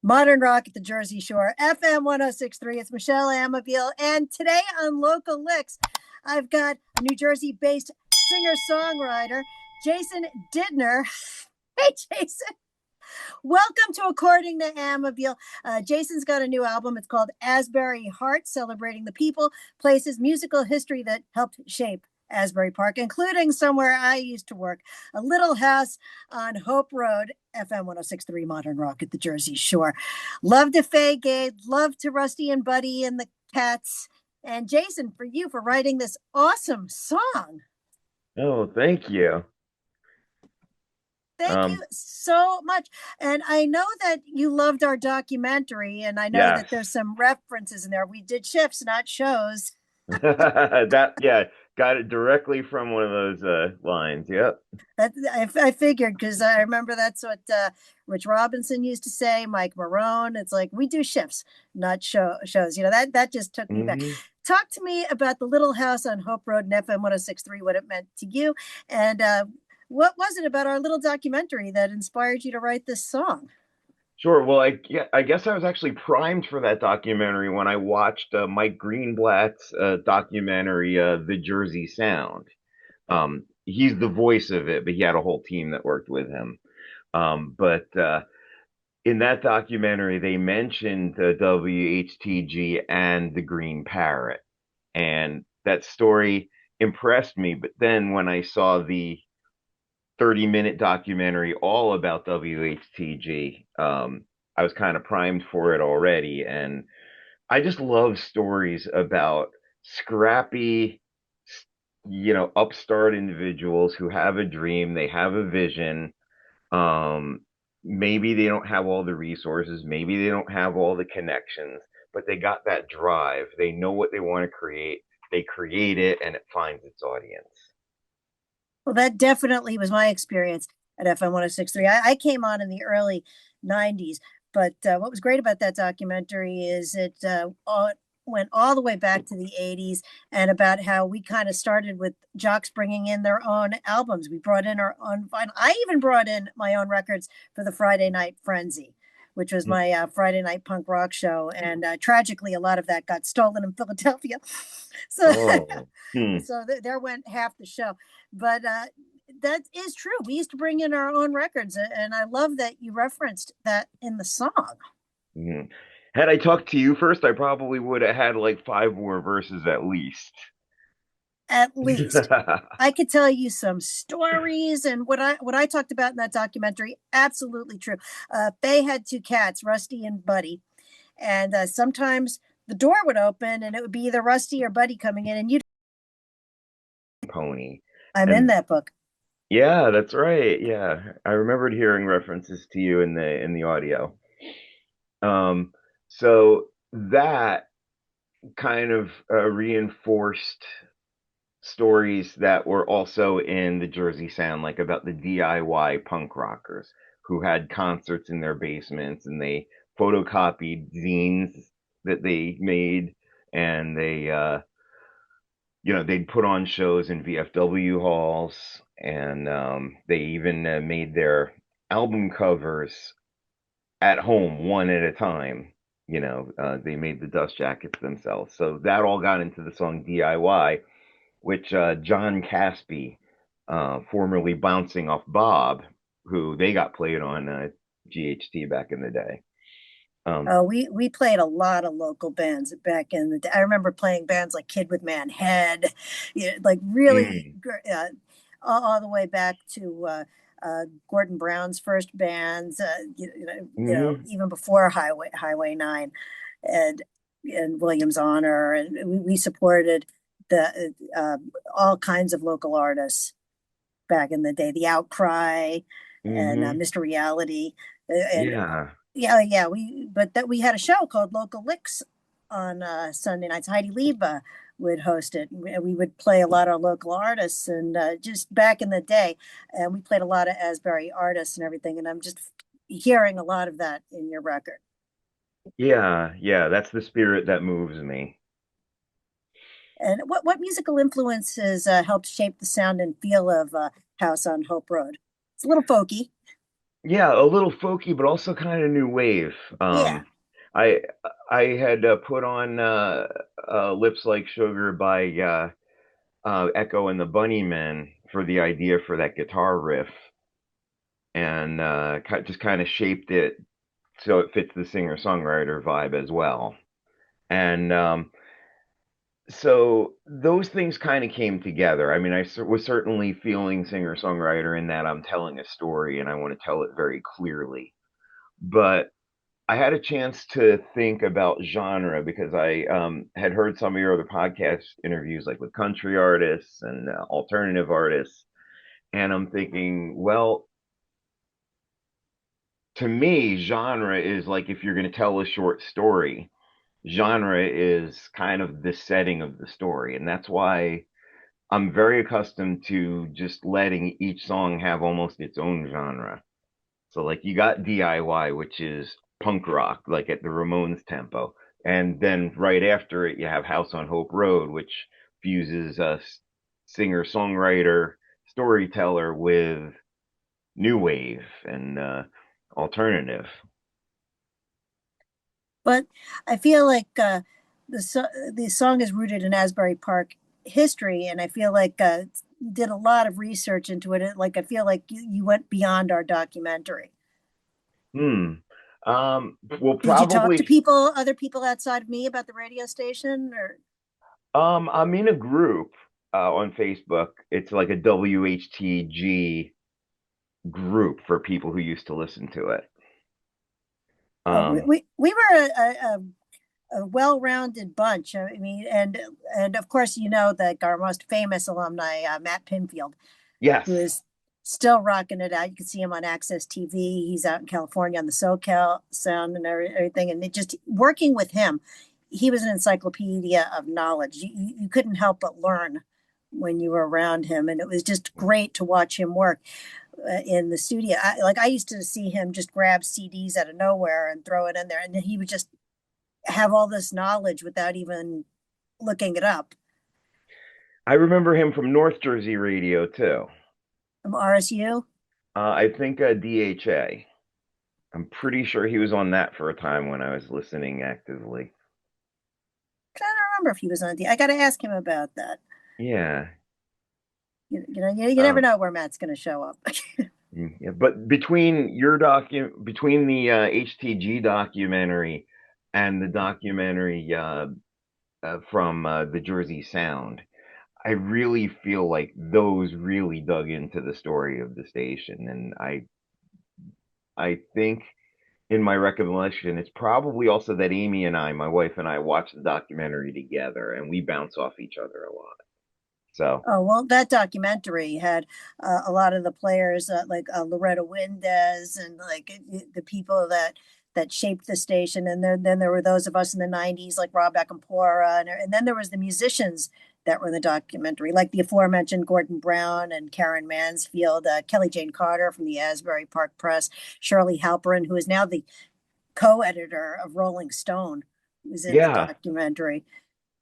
Modern rock at the Jersey Shore, FM 1063. It's Michele Amabile. And today on Local Licks, I've got a New Jersey based singer songwriter, Jason Didner. Hey, Jason. Welcome to According to Amabile. Jason's got a new album. It's called Asbury Heart, celebrating the people, places, musical history that helped shape Asbury Park, including somewhere I used to work, a little house on Hope Road, FM 1063 Modern Rock at the Jersey Shore. Love to Faye Gade, love to Rusty and Buddy and the Cats. And Jason, for you for writing this awesome song. Oh, thank you. Thank you so much. And I know that you loved our documentary, and I know that Yes. there's some references in there. We did shifts, not shows. Yeah, got it directly from one of those lines. Yep. I figured because I remember that's what Rich Robinson used to say, Mike Marone. It's like we do shifts, not shows. That just took me back. hmm Talk to me about the little house on Hope Road and FM 1063, what it meant to you, and what was it about our little documentary that inspired you to write this song? Sure. Well, I guess I was actually primed for that documentary when I watched Mike Greenblatt's documentary, The Jersey Sound. He's the voice of it, but he had a whole team that worked with him. But in that documentary, they mentioned WHTG and the Green Parrot, and that story impressed me. But then when I saw the 30-minute documentary all about WHTG, I was kind of primed for it already. And I just love stories about scrappy, upstart individuals who have a dream, they have a vision. Um, Maybe they don't have all the resources, maybe they don't have all the connections, but they got that drive. They know what they want to create. They create it and it finds its audience. Well, that definitely was my experience at FM 1063. I came on in the early 90s, but what was great about that documentary is it went all the way back to the 80s and about how we kind of started with jocks bringing in their own albums. We brought in our own vinyl. I even brought in my own records for the Friday Night Frenzy, which was my Friday night punk rock show. And tragically, a lot of that got stolen in Philadelphia. So, Oh, hmm. there went half the show. But that is true. We used to bring in our own records, and I love that you referenced that in the song. hmm. Had I talked to you first, I probably would have had like five more verses at least. At least I could tell you some stories, and what I talked about in that documentary, absolutely true. Faye had two cats, Rusty and Buddy, and sometimes the door would open, and it would be either Rusty or Buddy coming in, and you. Pony. I'm in And that book. yeah, that's right. Yeah. I remembered hearing references to you in the audio. Um, so that kind of reinforced stories that were also in the Jersey Sound, like about the DIY punk rockers who had concerts in their basements and they photocopied zines that they made, and they'd put on shows in VFW halls, and they even made their album covers at home one at a time. They made the dust jackets themselves. So that all got into the song DIY, which John Caspy, formerly bouncing off Bob, who they got played on GHT back in the day. We played a lot of local bands back in the day. I remember playing bands like Kid with Man Head, like really mm, all the way back to Gordon Brown's first bands. hmm Even before Highway 9, and Williams Honor, and we supported the all kinds of local artists back in the day. The Outcry and hmm Mr. Reality, and Yeah. yeah, we had a show called Local Licks on Sunday nights. Heidi Lieba would host it. We would play a lot of local artists, and just back in the day, and we played a lot of Asbury artists and everything. And I'm just hearing a lot of that in your record. Yeah. Yeah. That's the spirit that moves me. And what musical influences helped shape the sound and feel of House on Hope Road? It's a little folky. Yeah, a little folky, but also kind of new wave. Yeah. I I had put on Lips Like Sugar by Echo and the Bunnymen for the idea for that guitar riff, and just kind of shaped it so it fits the singer-songwriter vibe as well. And so those things kind of came together. I mean, was certainly feeling singer-songwriter in that I'm telling a story and I want to tell it very clearly. But I had a chance to think about genre because I had heard some of your other podcast interviews, like with country artists and alternative artists. And I'm thinking, well, to me, genre is like if you're going to tell a short story, genre is kind of the setting of the story. And that's why I'm very accustomed to just letting each song have almost its own genre. So like you got DIY, which is punk rock, like at the Ramones tempo. And then right after it, you have House on Hope Road, which fuses a singer songwriter storyteller with new wave and alternative. But I feel like the song is rooted in Asbury Park history, and I feel like you did a lot of research into it. Like I feel like you went beyond our documentary. Hmm. Well, Did you talk to probably. people, other people outside of me about the radio station, or I'm in a group on Facebook. It's like a WHTG group for people who used to listen to it. oh, Um, we were a well-rounded bunch. I mean, and of course, you know that our most famous alumni, Matt Pinfield, yes. who is still rocking it out. You can see him on Access TV. He's out in California on the SoCal Sound and everything. And it just working with him, he was an encyclopedia of knowledge. You couldn't help but learn when you were around him, and it was just great to watch him work in the studio. I used to see him just grab CDs out of nowhere and throw it in there, and then he would just have all this knowledge without even looking it up. I remember him from North Jersey radio too. From RSU. I think DHA. I'm pretty sure he was on that for a time when I was listening actively. I don't remember if he was on the. I got to ask him about that. Yeah. You never Um, know where Matt's going to show up. yeah. But between the HTG documentary and the documentary from the Jersey Sound, I really feel like those really dug into the story of the station, and I think in my recollection, it's probably also that Amy and I, my wife and I, watched the documentary together, and we bounce off each other a lot. So Oh, well, that documentary had a lot of the players like Loretta Windez and like the people that shaped the station. And then there were those of us in the 90s like Rob Acampora. And then there was the musicians that were in the documentary, like the aforementioned Gordon Brown and Karen Mansfield, Kelly Jane Carter from the Asbury Park Press, Shirley Halperin, who is now the co-editor of Rolling Stone, was in the yeah, documentary.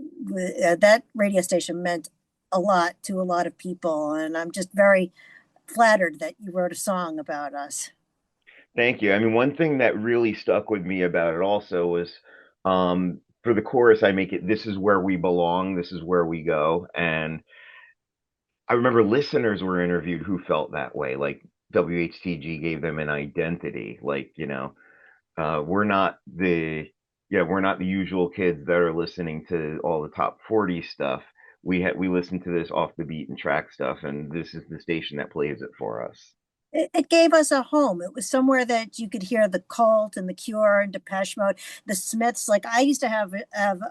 That radio station meant a lot to a lot of people, and I'm just very flattered that you wrote a song about us. thank you. I mean, one thing that really stuck with me about it also was for the chorus, I make it, "This is where we belong, this is where we go." And I remember listeners were interviewed who felt that way, like WHTG gave them an identity, like, we're not the we're not the usual kids that are listening to all the top 40 stuff. We listen to this off the beaten track stuff, and this is the station that plays it for us. It gave us a home. It was somewhere that you could hear the Cult and the Cure and Depeche Mode, the Smiths. Like I used to have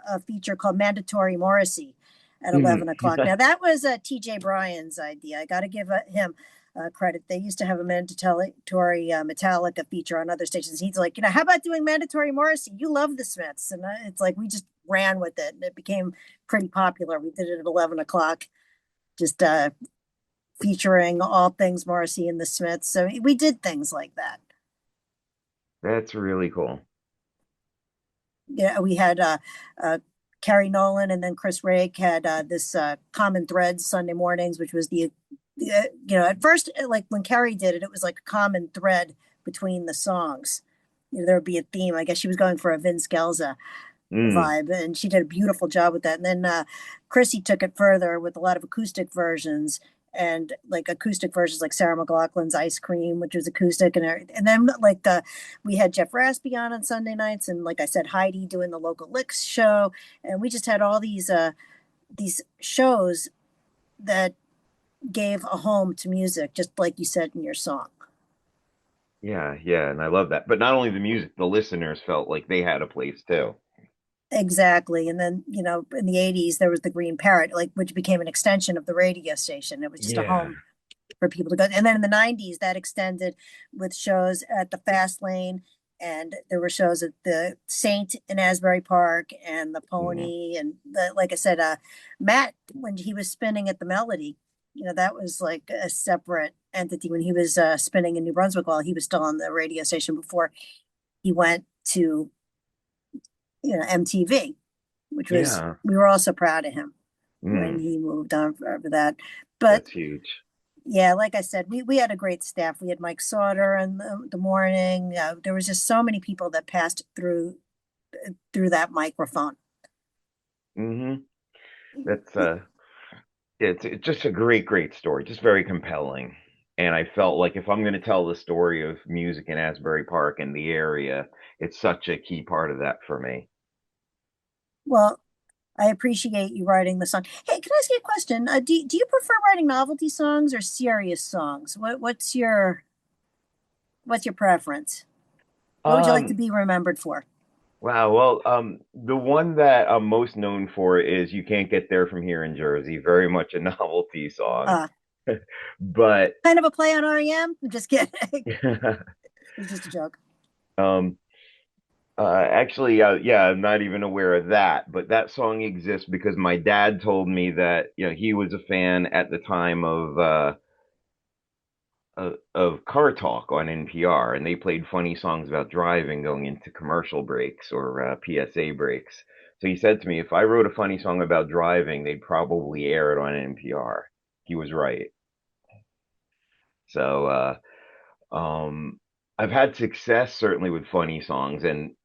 a feature called Mandatory Morrissey at Mhm. 11 o'clock. Now that was TJ Bryan's idea. I got to give him credit. They used to have a mandatory Metallica feature on other stations. He's like, how about doing Mandatory Morrissey? You love the Smiths, and it's like we just ran with it, and it became pretty popular. We did it at 11 o'clock, just featuring all things Morrissey and the Smiths. So we did things like that. That's really cool. Yeah, we had Carrie Nolan and then Chris Rake had this Common Threads Sunday mornings, which was at first, like when Carrie did it, it was like a common thread between the songs. There would be a theme. I guess she was going for a Vince Gelza Mm, vibe, and she did a beautiful job with that. And then Chrissy took it further with a lot of acoustic versions, and like acoustic versions like Sarah McLachlan's Ice Cream, which was acoustic, and then like we had Jeff Raspy on Sunday nights, and like I said, Heidi doing the local licks show, and we just had all these shows that gave a home to music, just like you said in your song. yeah, yeah, and I love that. But not only the music, the listeners felt like they had a place too. Exactly. And then, in the 80s, there was the Green Parrot, like which became an extension of the radio station. It was just a Yeah. home for people to go. And then in the 90s, that extended with shows at the Fast Lane. And there were shows at the Saint in Asbury Park and the Mm, Pony. And like I said, Matt, when he was spinning at the Melody, that was like a separate entity when he was spinning in New Brunswick while he was still on the radio station before he went to, MTV, which was, yeah. we were also proud of him when Mm, he moved on for that. But that's huge. yeah, like I said, we had a great staff. We had Mike Sauter in the morning. There was just so many people that passed through that microphone. Hmm. That's it's just a great, great story. Just very compelling. And I felt like if I'm going to tell the story of music in Asbury Park and the area, it's such a key part of that for me. Well, I appreciate you writing the song. Hey, can I ask you a question? Do you prefer writing novelty songs or serious songs? What's your preference? What would you like to Um, be remembered for? wow. Well, the one that I'm most known for is "You Can't Get There from Here in Jersey." Very much a novelty song, Uh, but kind of a play on REM. I'm just kidding. It's just a joke. um, actually, yeah, I'm not even aware of that. But that song exists because my dad told me that he was a fan at the time of Car Talk on NPR, and they played funny songs about driving going into commercial breaks or PSA breaks. So he said to me, if I wrote a funny song about driving, they'd probably air it on NPR. He was right. So I've had success certainly with funny songs, and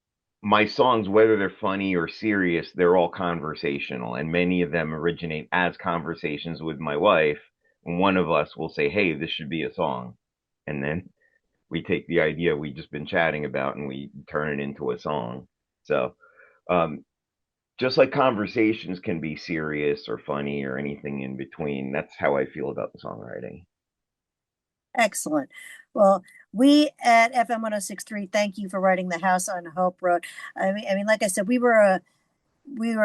my songs, whether they're funny or serious, they're all conversational, and many of them originate as conversations with my wife. And one of us will say, "Hey, this should be a song," and then we take the idea we just been chatting about and we turn it into a song. So, um, just like conversations can be serious or funny or anything in between, that's how I feel about the songwriting. Excellent. Well, we at FM 1063 thank you for writing The House on Hope Road. I mean, like I said, we were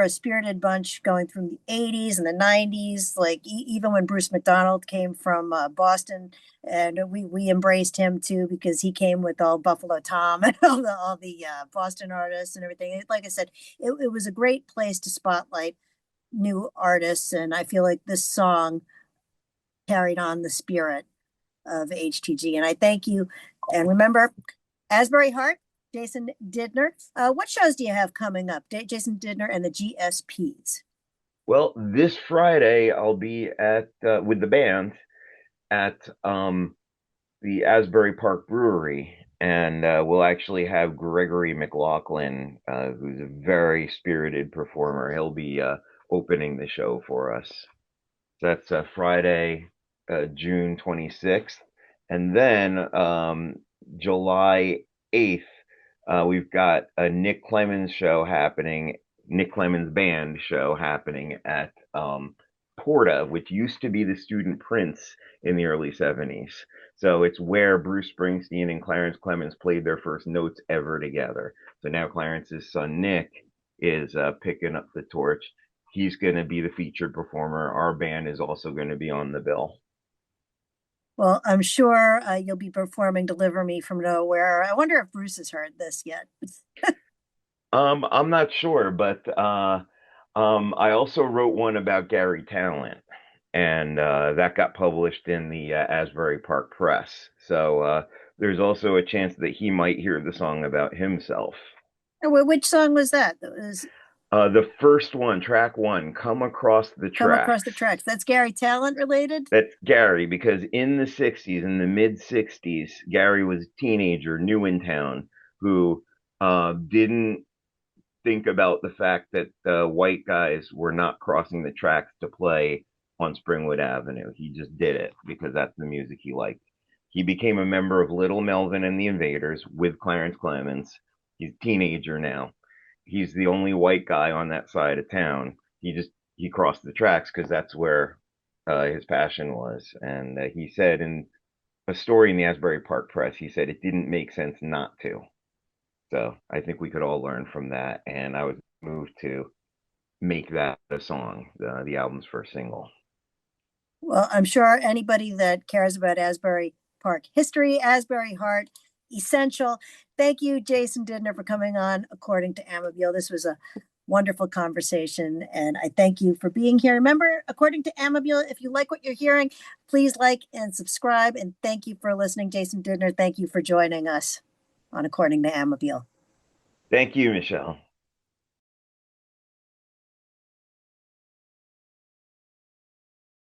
a spirited bunch going from the 80s and the 90s, like even when Bruce McDonald came from Boston, and we embraced him too because he came with all Buffalo Tom and all the Boston artists and everything. Like I said, it was a great place to spotlight new artists, and I feel like this song carried on the spirit of HTG. And I thank you. And remember, Asbury Hart, Jason Didner. What shows do you have coming up? Jason Didner and the GSPs. Well, this Friday I'll be at with the band at the Asbury Park Brewery, and we'll actually have Gregory McLaughlin, who's a very spirited performer. He'll be opening the show for us. So that's Friday, June 26th. And then July 8th, we've got a Nick Clemens show happening, Nick Clemens Band show happening at Porta, which used to be the Student Prince in the early 70s. So it's where Bruce Springsteen and Clarence Clemens played their first notes ever together. So now Clarence's son Nick is picking up the torch. He's going to be the featured performer. Our band is also going to be on the bill. Well, I'm sure you'll be performing Deliver Me from Nowhere. I wonder if Bruce has heard this yet. I'm not sure, but I also wrote one about Garry Talent, and that got published in the Asbury Park Press. So there's also a chance that he might hear the song about himself. Which song was that? That was. The first one, track one, Come Across the Come Across Tracks. the Tracks. That's Garry Talent related? That's Garry, because in the 60s, in the mid 60s, Garry was a teenager, new in town, who didn't think about the fact that white guys were not crossing the tracks to play on Springwood Avenue. He just did it because that's the music he liked. He became a member of Little Melvin and the Invaders with Clarence Clemens. He's a teenager now. He's the only white guy on that side of town. He crossed the tracks because that's where his passion was. And he said in a story in the Asbury Park Press, he said it didn't make sense not to. So I think we could all learn from that. And I was moved to make that a song, the album's first single. Well, I'm sure anybody that cares about Asbury Park history, Asbury Heart, essential. Thank you, Jason Didner, for coming on According to Amabile. This was a wonderful conversation, and I thank you for being here. Remember, According to Amabile, if you like what you're hearing, please like and subscribe. And thank you for listening, Jason Didner. Thank you for joining us on According to Amabile. Thank you, Michele.